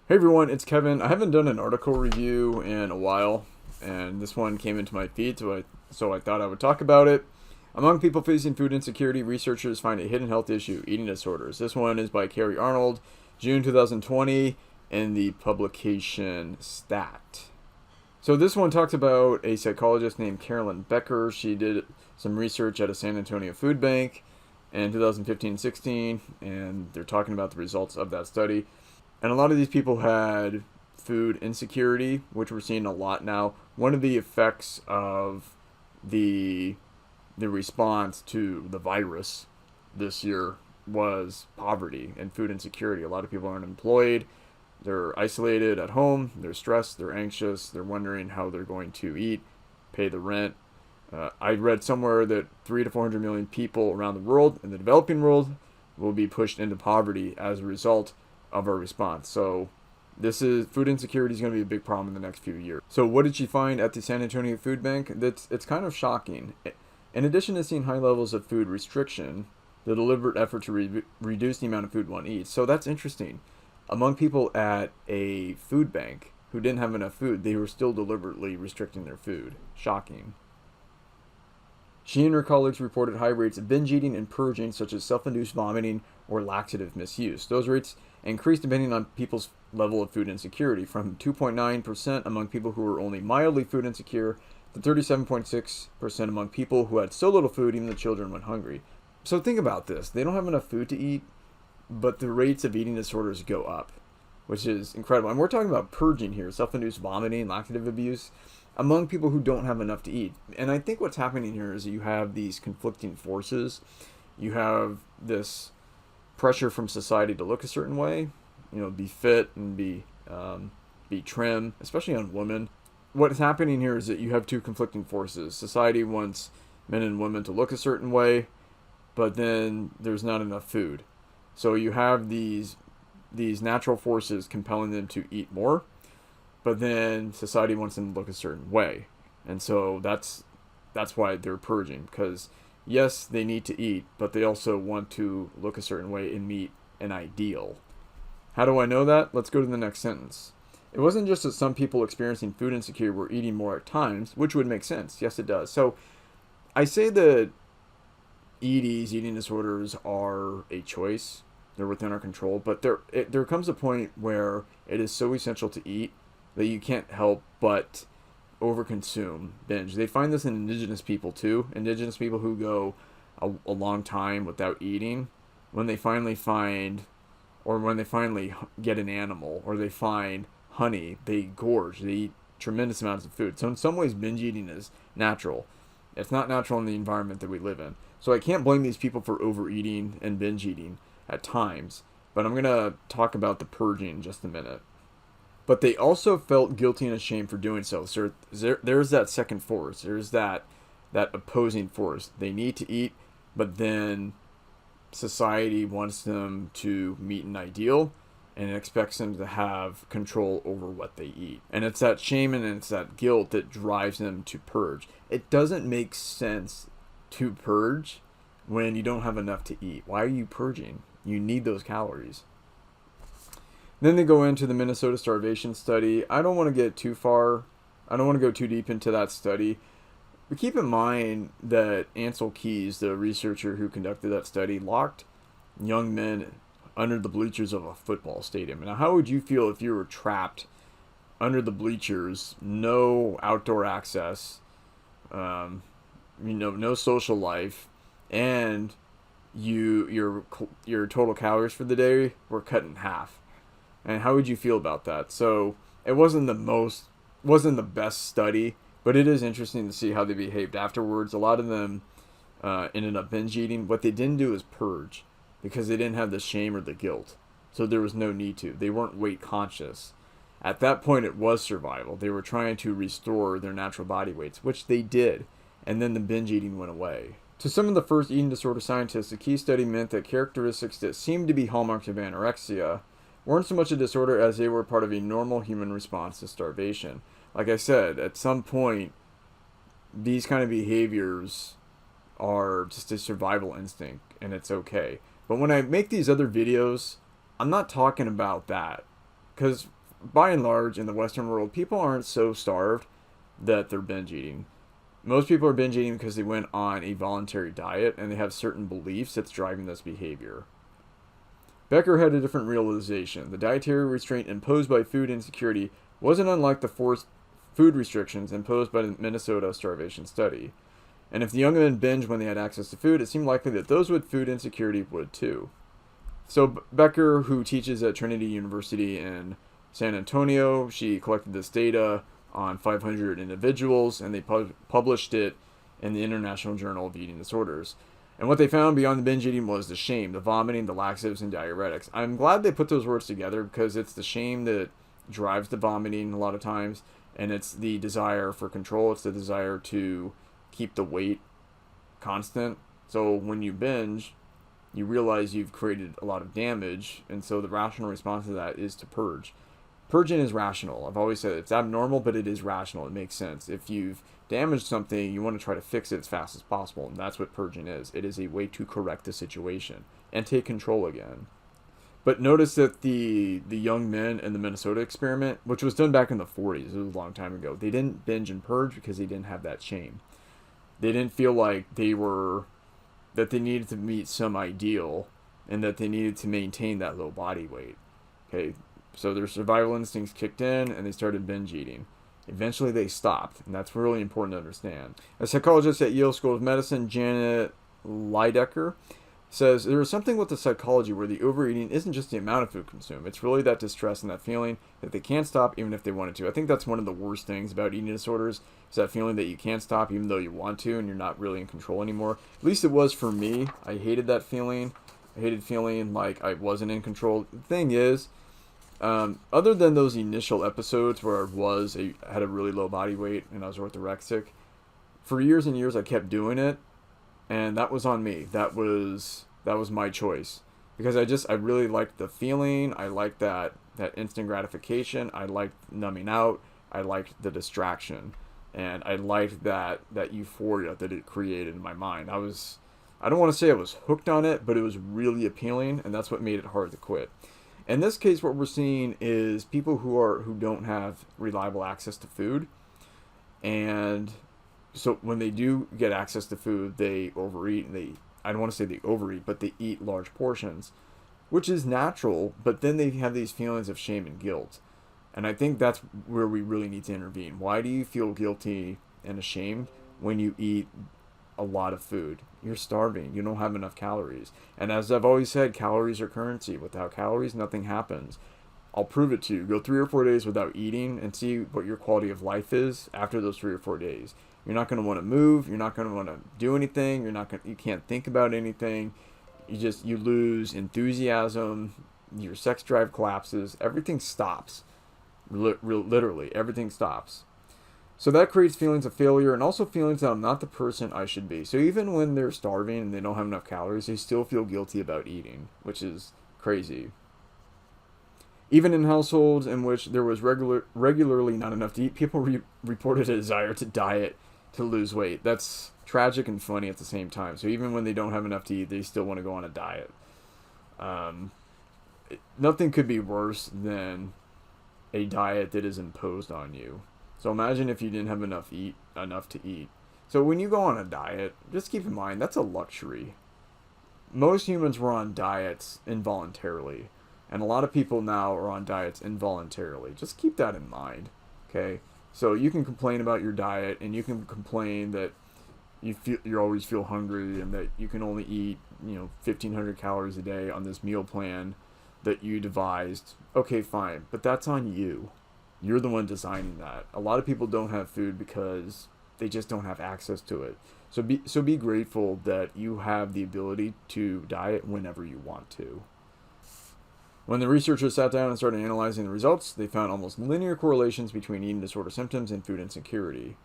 Hey everyone, it's Kevin. I haven't done an article review in a while, and this one came into my feed, so I thought I would talk about it. Among people facing food insecurity, researchers find a hidden health issue: eating disorders. This one is by Carrie Arnold, June 2020, in the publication Stat. So this one talks about a psychologist named Carolyn Becker. She did some research at a San Antonio food bank in 2015-16, and they're talking about the results of that study. And a lot of these people had food insecurity, which we're seeing a lot now. One of the effects of the response to the virus this year was poverty and food insecurity. A lot of people aren't employed. They're isolated at home. They're stressed. They're anxious. They're wondering how they're going to eat, pay the rent. I read somewhere that 300 to 400 million people around the world, in the developing world, will be pushed into poverty as a result of our response. So this is food insecurity is going to be a big problem in the next few years. So what did she find at the San Antonio Food Bank? It's kind of shocking. In addition to seeing high levels of food restriction, the deliberate effort to reduce the amount of food one eats. So that's interesting. Among people at a food bank who didn't have enough food, they were still deliberately restricting their food. Shocking. She and her colleagues reported high rates of binge eating and purging, such as self-induced vomiting or laxative misuse. Those rates increased depending on people's level of food insecurity, from 2.9% among people who were only mildly food insecure to 37.6% among people who had so little food even the children went hungry. So think about this. They don't have enough food to eat, but the rates of eating disorders go up, which is incredible. And we're talking about purging here, self-induced vomiting, laxative abuse, among people who don't have enough to eat. And I think what's happening here is that you have these conflicting forces. You have this pressure from society to look a certain way, be fit and be trim, especially on women. What is happening here is that you have two conflicting forces. Society wants men and women to look a certain way, but then there's not enough food. So you have these natural forces compelling them to eat more, but then society wants them to look a certain way. And so that's why they're purging, because yes, they need to eat, but they also want to look a certain way and meet an ideal. How do I know that? Let's go to the next sentence. It wasn't just that some people experiencing food insecurity were eating more at times, which would make sense. Yes, it does. So I say that EDs, eating disorders, are a choice. They're within our control, but there comes a point where it is so essential to eat that you can't help but overconsume, binge. They find this in indigenous people too. Indigenous people who go a long time without eating, when they finally find, or when they finally get an animal, or they find honey, they gorge. They eat tremendous amounts of food. So in some ways, binge eating is natural. It's not natural in the environment that we live in. So I can't blame these people for overeating and binge eating at times, but I'm going to talk about the purging in just a minute. But they also felt guilty and ashamed for doing so. So there's that second force. There's that opposing force. They need to eat, but then society wants them to meet an ideal and expects them to have control over what they eat. And it's that shame and it's that guilt that drives them to purge. It doesn't make sense to purge when you don't have enough to eat. Why are you purging? You need those calories. Then they go into the Minnesota starvation study. I don't want to get too far. I don't want to go too deep into that study. But keep in mind that Ansel Keys, the researcher who conducted that study, locked young men under the bleachers of a football stadium. Now, how would you feel if you were trapped under the bleachers, no outdoor access, no social life, and your total calories for the day were cut in half? And how would you feel about that? So it wasn't the best study, but it is interesting to see how they behaved afterwards. A lot of them ended up binge eating. What they didn't do is purge, because they didn't have the shame or the guilt. So there was no need to. They weren't weight conscious. At that point, it was survival. They were trying to restore their natural body weights, which they did. And then the binge eating went away. To some of the first eating disorder scientists, the Key study meant that characteristics that seemed to be hallmarks of anorexia weren't so much a disorder as they were part of a normal human response to starvation. Like I said, at some point, these kind of behaviors are just a survival instinct, and it's okay. But when I make these other videos, I'm not talking about that. because by and large in the Western world, people aren't so starved that they're binge eating. Most people are binge eating because they went on a voluntary diet and they have certain beliefs that's driving this behavior. Becker had a different realization. The dietary restraint imposed by food insecurity wasn't unlike the forced food restrictions imposed by the Minnesota starvation study. And if the young men binged when they had access to food, it seemed likely that those with food insecurity would too. So Becker, who teaches at Trinity University in San Antonio, she collected this data on 500 individuals, and they published it in the International Journal of Eating Disorders. And what they found beyond the binge eating was the shame, the vomiting, the laxatives, and diuretics. I'm glad they put those words together because it's the shame that drives the vomiting a lot of times, and it's the desire for control. It's the desire to keep the weight constant. So when you binge, you realize you've created a lot of damage, and so the rational response to that is to purge. Purging is rational. I've always said it's abnormal, but it is rational. It makes sense. If you've damaged something, you want to try to fix it as fast as possible, and that's what purging is. It is a way to correct the situation and take control again. But notice that the young men in the Minnesota experiment, which was done back in the 40s, it was a long time ago, they didn't binge and purge because they didn't have that shame. They didn't feel like that they needed to meet some ideal and that they needed to maintain that low body weight. Okay, so their survival instincts kicked in and they started binge eating. Eventually they stopped, and that's really important to understand. A psychologist at Yale School of Medicine, Janet Leidecker, says there is something with the psychology where the overeating isn't just the amount of food consumed. It's really that distress and that feeling that they can't stop even if they wanted to. I think that's one of the worst things about eating disorders, is that feeling that you can't stop even though you want to and you're not really in control anymore. At least it was for me. I hated that feeling. I hated feeling like I wasn't in control. The thing is, other than those initial episodes where I had a really low body weight and I was orthorexic, for years and years I kept doing it, and that was on me. That was my choice, because I really liked the feeling. I liked that instant gratification. I liked numbing out. I liked the distraction, and I liked that euphoria that it created in my mind. I don't want to say I was hooked on it, but it was really appealing, and that's what made it hard to quit. In this case, what we're seeing is people who don't have reliable access to food, and so when they do get access to food, they overeat. I don't want to say they overeat, but they eat large portions, which is natural, but then they have these feelings of shame and guilt. And I think that's where we really need to intervene. Why do you feel guilty and ashamed when you eat a lot of food? You're starving. You don't have enough calories. And as I've always said, calories are currency. Without calories, nothing happens. I'll prove it to you. Go 3 or 4 days without eating and see what your quality of life is after those 3 or 4 days. You're not going to want to move. You're not going to want to do anything. You can't think about anything. You lose enthusiasm. Your sex drive collapses. Everything stops. Literally, everything stops. So that creates feelings of failure and also feelings that I'm not the person I should be. So even when they're starving and they don't have enough calories, they still feel guilty about eating, which is crazy. Even in households in which there was regularly not enough to eat, people reported a desire to diet to lose weight. That's tragic and funny at the same time. So even when they don't have enough to eat, they still want to go on a diet. Nothing could be worse than a diet that is imposed on you. So imagine if you didn't have enough to eat. So when you go on a diet, just keep in mind that's a luxury. Most humans were on diets involuntarily, and a lot of people now are on diets involuntarily. Just keep that in mind, okay? So you can complain about your diet, and you can complain that you always feel hungry, and that you can only eat 1,500 calories a day on this meal plan that you devised. Okay, fine, but that's on you. You're the one designing that. A lot of people don't have food because they just don't have access to it. So be grateful that you have the ability to diet whenever you want to. When the researchers sat down and started analyzing the results, they found almost linear correlations between eating disorder symptoms and food insecurity.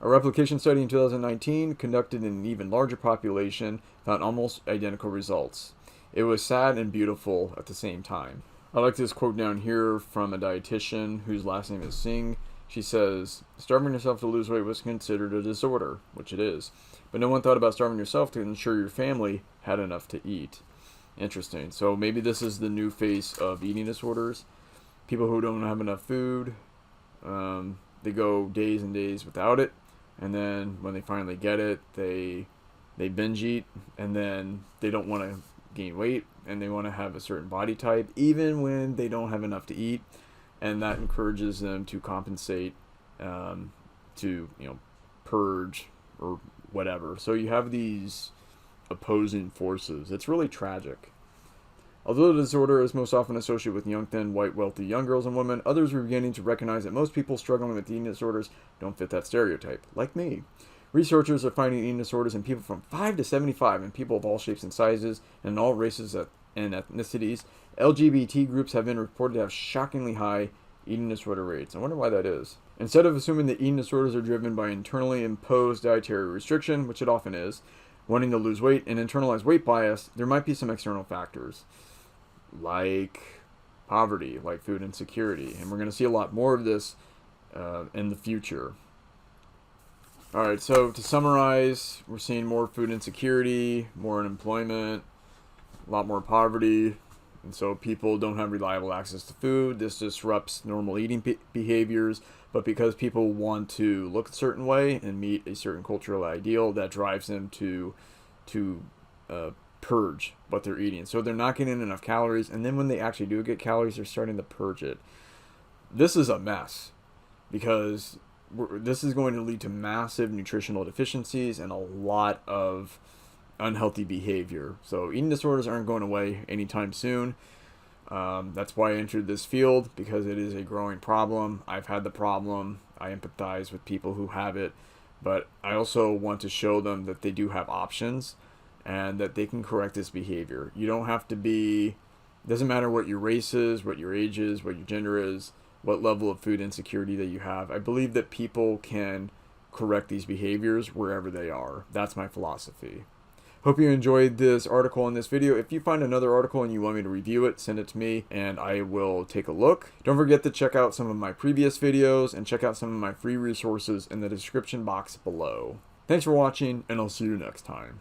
A replication study in 2019, conducted in an even larger population, found almost identical results. It was sad and beautiful at the same time. I like this quote down here from a dietitian whose last name is Singh. She says, starving yourself to lose weight was considered a disorder, which it is. But no one thought about starving yourself to ensure your family had enough to eat. Interesting. So maybe this is the new face of eating disorders. People who don't have enough food, they go days and days without it, and then when they finally get it, they binge eat, and then they don't want to gain weight, and they want to have a certain body type even when they don't have enough to eat, and that encourages them to compensate, to purge or whatever. So you have these opposing forces. It's really tragic. Although the disorder is most often associated with young, thin, white, wealthy young girls and women, others are beginning to recognize that most people struggling with eating disorders don't fit that stereotype, like me. Researchers are finding eating disorders in people from 5 to 75 and people of all shapes and sizes and in all races and ethnicities. LGBT groups have been reported to have shockingly high eating disorder rates. I wonder why that is. Instead of assuming that eating disorders are driven by internally imposed dietary restriction, which it often is, wanting to lose weight and internalized weight bias, there might be some external factors like poverty, like food insecurity. And we're going to see a lot more of this in the future. Alright, so to summarize, we're seeing more food insecurity, more unemployment, a lot more poverty, and so people don't have reliable access to food. This disrupts normal eating behaviors, but because people want to look a certain way and meet a certain cultural ideal, that drives them to purge what they're eating. So they're not getting enough calories, and then when they actually do get calories, they're starting to purge it. This is a mess, because this is going to lead to massive nutritional deficiencies and a lot of unhealthy behavior. So eating disorders aren't going away anytime soon. That's why I entered this field, because it is a growing problem. I've had the problem. I empathize with people who have it, but I also want to show them that they do have options and that they can correct this behavior. You don't have to be, doesn't matter what your race is, what your age is, what your gender is, what level of food insecurity that you have. I believe that people can correct these behaviors wherever they are. That's my philosophy. Hope you enjoyed this article and this video. If you find another article and you want me to review it, send it to me and I will take a look. Don't forget to check out some of my previous videos and check out some of my free resources in the description box below. Thanks for watching, and I'll see you next time.